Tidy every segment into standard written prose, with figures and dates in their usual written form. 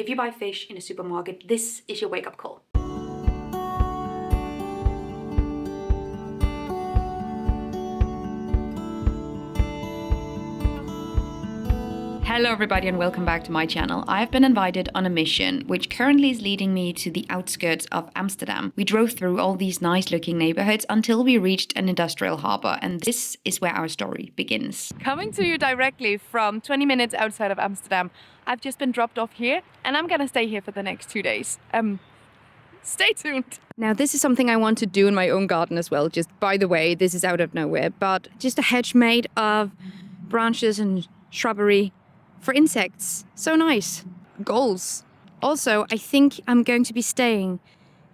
If you buy fish in a supermarket, this is your wake-up call. Hello everybody and welcome back to my channel. I've been invited on a mission which currently is leading me to the outskirts of Amsterdam. We drove through all these nice looking neighborhoods until we reached an industrial harbor, and this is where our story begins. Coming to you directly from 20 minutes outside of Amsterdam. I've just been dropped off here and I'm gonna stay here for the next 2 days. Stay tuned. Now this is something I want to do in my own garden as well. Just by the way, this is out of nowhere, but just a hedge made of branches and shrubbery for insects. So nice. Goals. Also, I think I'm going to be staying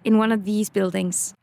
in one of these buildings.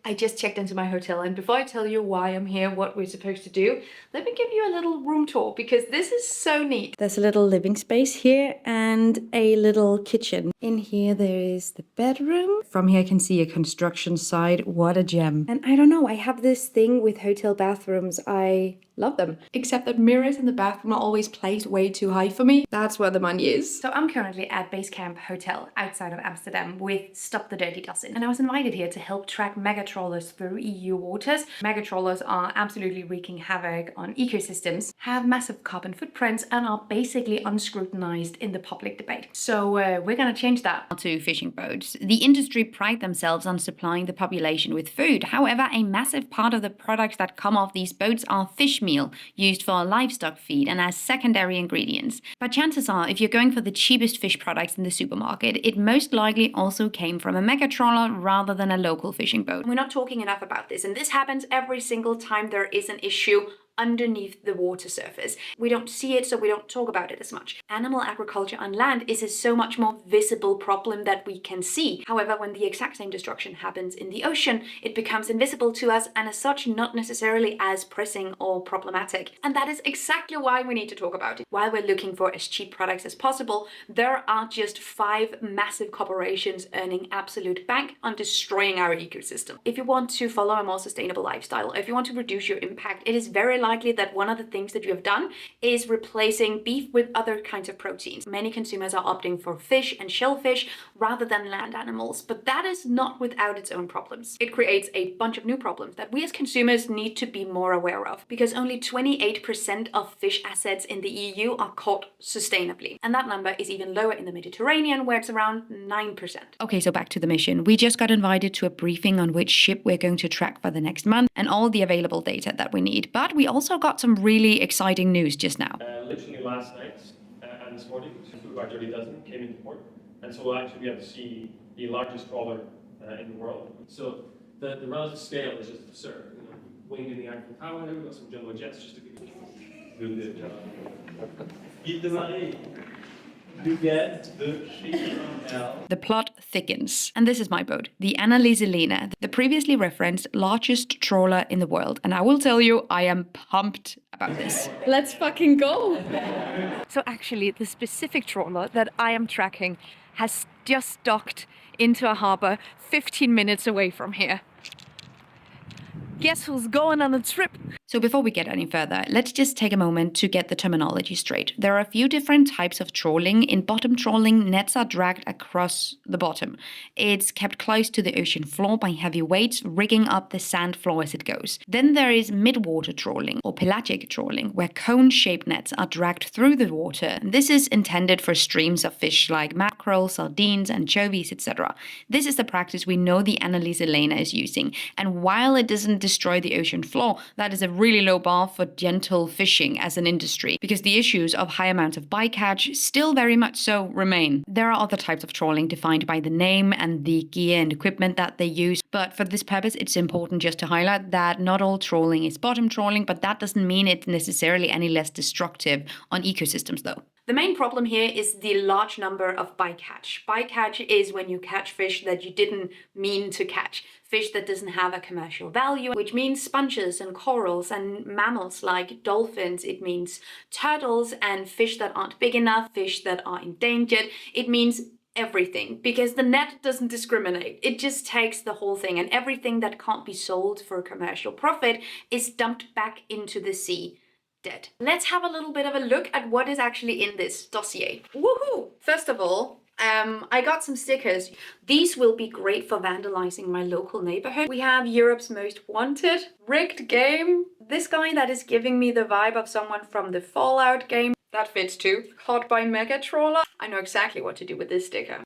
I just checked into my hotel, and before I tell you why I'm here, what we're supposed to do, let me give you a little room tour because this is so neat. There's a little living space here and a little kitchen. In here there is the bedroom. From here I can see a construction site. What a gem. And I don't know, I have this thing with hotel bathrooms. I love them. Except that mirrors in the bathroom are always placed way too high for me. That's where the money is. So I'm currently at Base Camp Hotel outside of Amsterdam with Stop the Dirty Dozen. And I was invited here to help track mega-trawlers through EU waters. Mega-trawlers are absolutely wreaking havoc on ecosystems, have massive carbon footprints, and are basically unscrutinized in the public debate. So we're gonna change that. To fishing boats. The industry pride themselves on supplying the population with food. However, a massive part of the products that come off these boats are fish meal, used for livestock feed and as secondary ingredients. But chances are, if you're going for the cheapest fish products in the supermarket, it most likely also came from a mega-trawler rather than a local fishing boat. We're not talking enough about this, and this happens every single time there is an issue underneath the water surface. We don't see it, so we don't talk about it as much. Animal agriculture on land is a so much more visible problem that we can see. However, when the exact same destruction happens in the ocean, it becomes invisible to us and as such not necessarily as pressing or problematic. And that is exactly why we need to talk about it. While we're looking for as cheap products as possible, there are just 5 massive corporations earning absolute bank on destroying our ecosystem. If you want to follow a more sustainable lifestyle, if you want to reduce your impact, it is very likely that one of the things that you have done is replacing beef with other kinds of proteins. Many consumers are opting for fish and shellfish rather than land animals, but that is not without its own problems. It creates a bunch of new problems that we as consumers need to be more aware of, because only 28% of fish assets in the EU are caught sustainably. And that number is even lower in the Mediterranean, where it's around 9%. Okay, so back to the mission. We just got invited to a briefing on which ship we're going to track for the next month and all the available data that we need. But we also got some really exciting news just now. Literally last night and this morning, about 30 dozen came into port, and so actually we have to see the largest trawler in the world. So the relative scale is just absurd. You know, winged in the Eiffel Tower, we've got some jumbo jets just to do the job. Guide de marée. The plot thickens. And this is my boat, the Anneliese Lena, the previously referenced largest trawler in the world. And I will tell you, I am pumped about this. Let's fucking go! So actually, the specific trawler that I am tracking has just docked into a harbor 15 minutes away from here. Guess who's going on a trip? So before we get any further, let's just take a moment to get the terminology straight. There are a few different types of trawling. In bottom trawling, nets are dragged across the bottom. It's kept close to the ocean floor by heavy weights, rigging up the sand floor as it goes. Then there is midwater trawling, or pelagic trawling, where cone-shaped nets are dragged through the water. This is intended for streams of fish like mackerel, sardines, anchovies, etc. This is the practice we know the Anneliese Lena is using. And while it doesn't destroy the ocean floor, that is a really low bar for gentle fishing as an industry, because the issues of high amounts of bycatch still very much so remain. There are other types of trawling defined by the name and the gear and equipment that they use, but for this purpose it's important just to highlight that not all trawling is bottom trawling, but that doesn't mean it's necessarily any less destructive on ecosystems though. The main problem here is the large number of bycatch. Bycatch is when you catch fish that you didn't mean to catch. Fish that doesn't have a commercial value, which means sponges and corals and mammals like dolphins. It means turtles and fish that aren't big enough, fish that are endangered. It means everything, because the net doesn't discriminate. It just takes the whole thing, and everything that can't be sold for a commercial profit is dumped back into the sea. dead. Let's have a little bit of a look at what is actually in this dossier. Woohoo! First of all, I got some stickers. These will be great for vandalizing my local neighborhood. We have Europe's Most Wanted, Rigged Game, this guy that is giving me the vibe of someone from the Fallout game. That fits too. Caught by mega-trawler. I know exactly what to do with this sticker.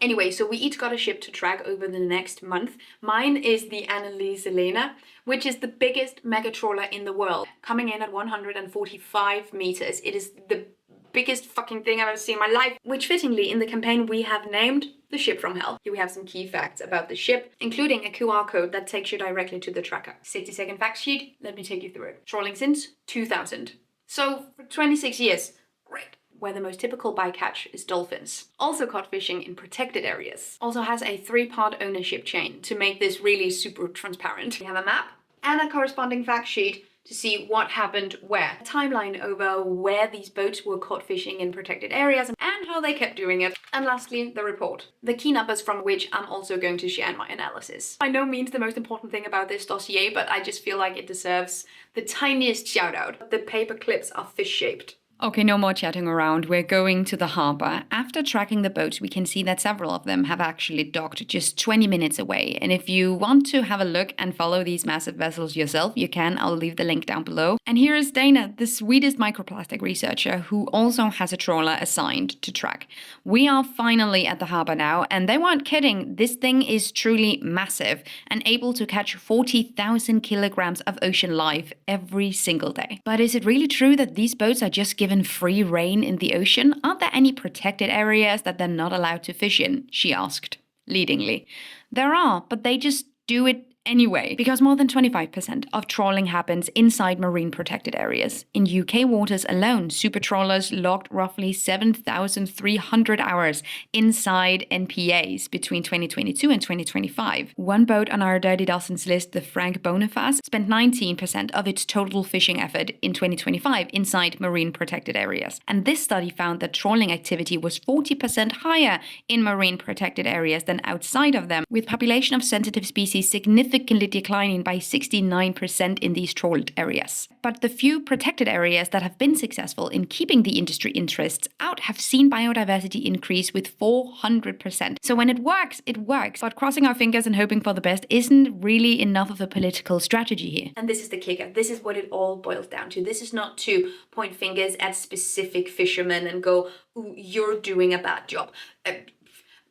Anyway, so we each got a ship to track over the next month. Mine is the Annalise Elena, which is the biggest mega-trawler in the world, coming in at 145 meters. It is the biggest fucking thing I've ever seen in my life, which fittingly in the campaign we have named the Ship from Hell. Here we have some key facts about the ship, including a QR code that takes you directly to the tracker. 60-second fact sheet, let me take you through it. Trawling since 2000. So for 26 years, great. Where the most typical bycatch is dolphins. Also caught fishing in protected areas. Also has a 3-part ownership chain to make this really super transparent. We have a map and a corresponding fact sheet to see what happened where. A timeline over where these boats were caught fishing in protected areas and how they kept doing it. And lastly, the report. The key numbers from which I'm also going to share in my analysis. By no means the most important thing about this dossier, but I just feel like it deserves the tiniest shout out. The paper clips are fish-shaped. Okay, no more chatting around. We're going to the harbour. After tracking the boats, we can see that several of them have actually docked just 20 minutes away. And if you want to have a look and follow these massive vessels yourself, you can. I'll leave the link down below. And here is Dana, the Swedish microplastic researcher who also has a trawler assigned to track. We are finally at the harbour now, and they weren't kidding. This thing is truly massive and able to catch 40,000 kilograms of ocean life every single day. But is it really true that these boats are just given free rein in the ocean? Aren't there any protected areas that they're not allowed to fish in? She asked, leadingly. There are, but they just do it anyway, because more than 25% of trawling happens inside marine protected areas. In UK waters alone, super trawlers logged roughly 7,300 hours inside NPAs between 2022 and 2025. One boat on our Dirty Dozens list, the Frank Boniface, spent 19% of its total fishing effort in 2025 inside marine protected areas. And this study found that trawling activity was 40% higher in marine protected areas than outside of them, with population of sensitive species significantly declining by 69% in these trawled areas. But the few protected areas that have been successful in keeping the industry interests out have seen biodiversity increase with 400%. So when it works, it works. But crossing our fingers and hoping for the best isn't really enough of a political strategy here. And this is the kicker. This is what it all boils down to. This is not to point fingers at specific fishermen and go, ooh, you're doing a bad job.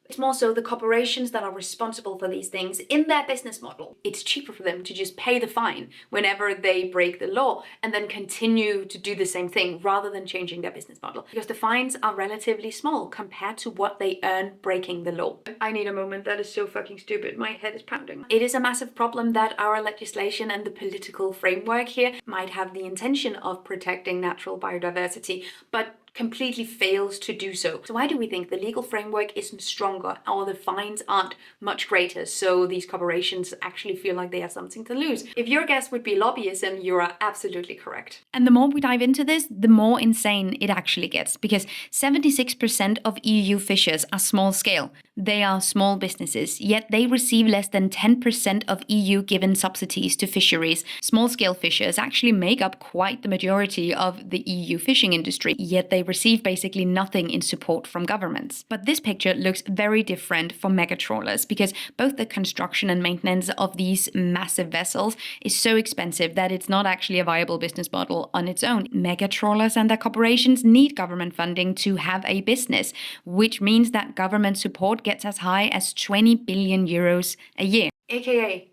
It's more so the corporations that are responsible for these things in their business model. It's cheaper for them to just pay the fine whenever they break the law and then continue to do the same thing rather than changing their business model. Because the fines are relatively small compared to what they earn breaking the law. I need a moment. That is so fucking stupid. My head is pounding. It is a massive problem that our legislation and the political framework here might have the intention of protecting natural biodiversity, but completely fails to do so. So why do we think the legal framework isn't stronger or the fines aren't much greater so these corporations actually feel like they have something to lose? If your guess would be lobbyism, you are absolutely correct. And the more we dive into this, the more insane it actually gets, because 76% of EU fishers are small scale. They are small businesses, yet they receive less than 10% of EU given subsidies to fisheries. Small scale fishers actually make up quite the majority of the EU fishing industry, yet they receive basically nothing in support from governments. But this picture looks very different for mega-trawlers, because both the construction and maintenance of these massive vessels is so expensive that it's not actually a viable business model on its own. Mega-trawlers and their corporations need government funding to have a business, which means that government support gets as high as 20 billion euros a year. AKA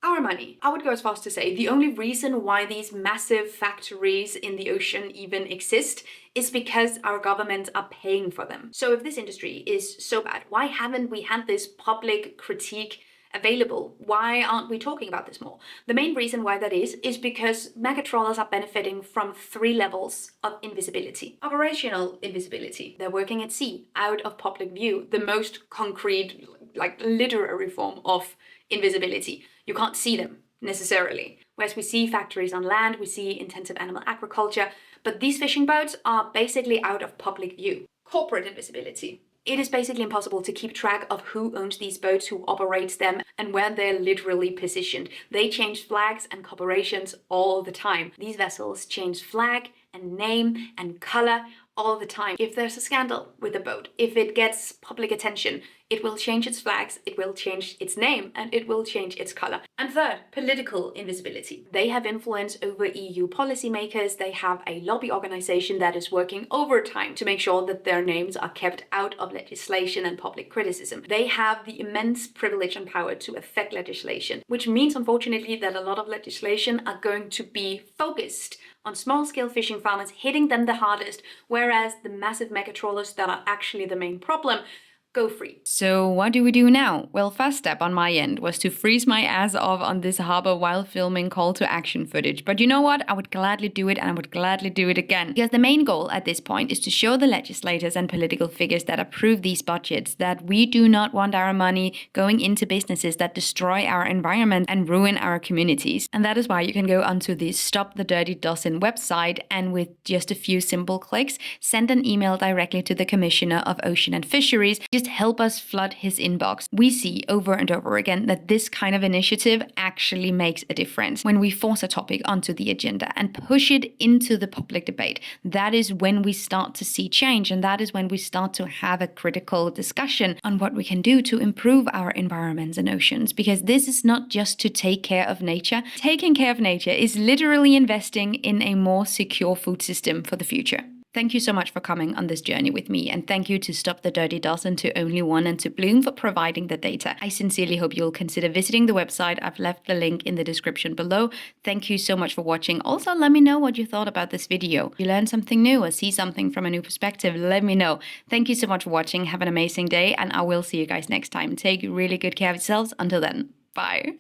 our money. I would go as far as to say the only reason why these massive factories in the ocean even exist is because our governments are paying for them. So if this industry is so bad, why haven't we had this public critique available? Why aren't we talking about this more? The main reason why that is because mega-trawlers are benefiting from 3 levels of invisibility. Operational invisibility. They're working at sea, out of public view. The most concrete, like literary form of invisibility. You can't see them necessarily. Whereas we see factories on land, we see intensive animal agriculture, but these fishing boats are basically out of public view. Corporate invisibility. It is basically impossible to keep track of who owns these boats, who operates them, and where they're literally positioned. They change flags and corporations all the time. These vessels change flag and name and color all the time. If there's a scandal with a boat, if it gets public attention, it will change its flags, it will change its name, and it will change its color. And third, political invisibility. They have influence over EU policymakers. They have a lobby organization that is working overtime to make sure that their names are kept out of legislation and public criticism. They have the immense privilege and power to affect legislation, which means, unfortunately, that a lot of legislation are going to be focused on small-scale fishing farmers, hitting them the hardest, whereas the massive mega-trawlers that are actually the main problem go free. So what do we do now? Well, first step on my end was to freeze my ass off on this harbor while filming call to action footage. But you know what? I would gladly do it, and I would gladly do it again. Because the main goal at this point is to show the legislators and political figures that approve these budgets that we do not want our money going into businesses that destroy our environment and ruin our communities. And that is why you can go onto the Stop the Dirty Dozen website and with just a few simple clicks, send an email directly to the Commissioner of Ocean and Fisheries. Just help us flood his inbox. We see over and over again that this kind of initiative actually makes a difference. When we force a topic onto the agenda and push it into the public debate, that is when we start to see change, and that is when we start to have a critical discussion on what we can do to improve our environments and oceans. Because this is not just to take care of nature. Taking care of nature is literally investing in a more secure food system for the future. Thank you so much for coming on this journey with me, and thank you to Stop the Dirty Dozen, to Only One, and to Bloom for providing the data. I sincerely hope you'll consider visiting the website. I've left the link in the description below. Thank you so much for watching. Also, let me know what you thought about this video. If you learned something new or see something from a new perspective, let me know. Thank you so much for watching. Have an amazing day, and I will see you guys next time. Take really good care of yourselves. Until then, bye.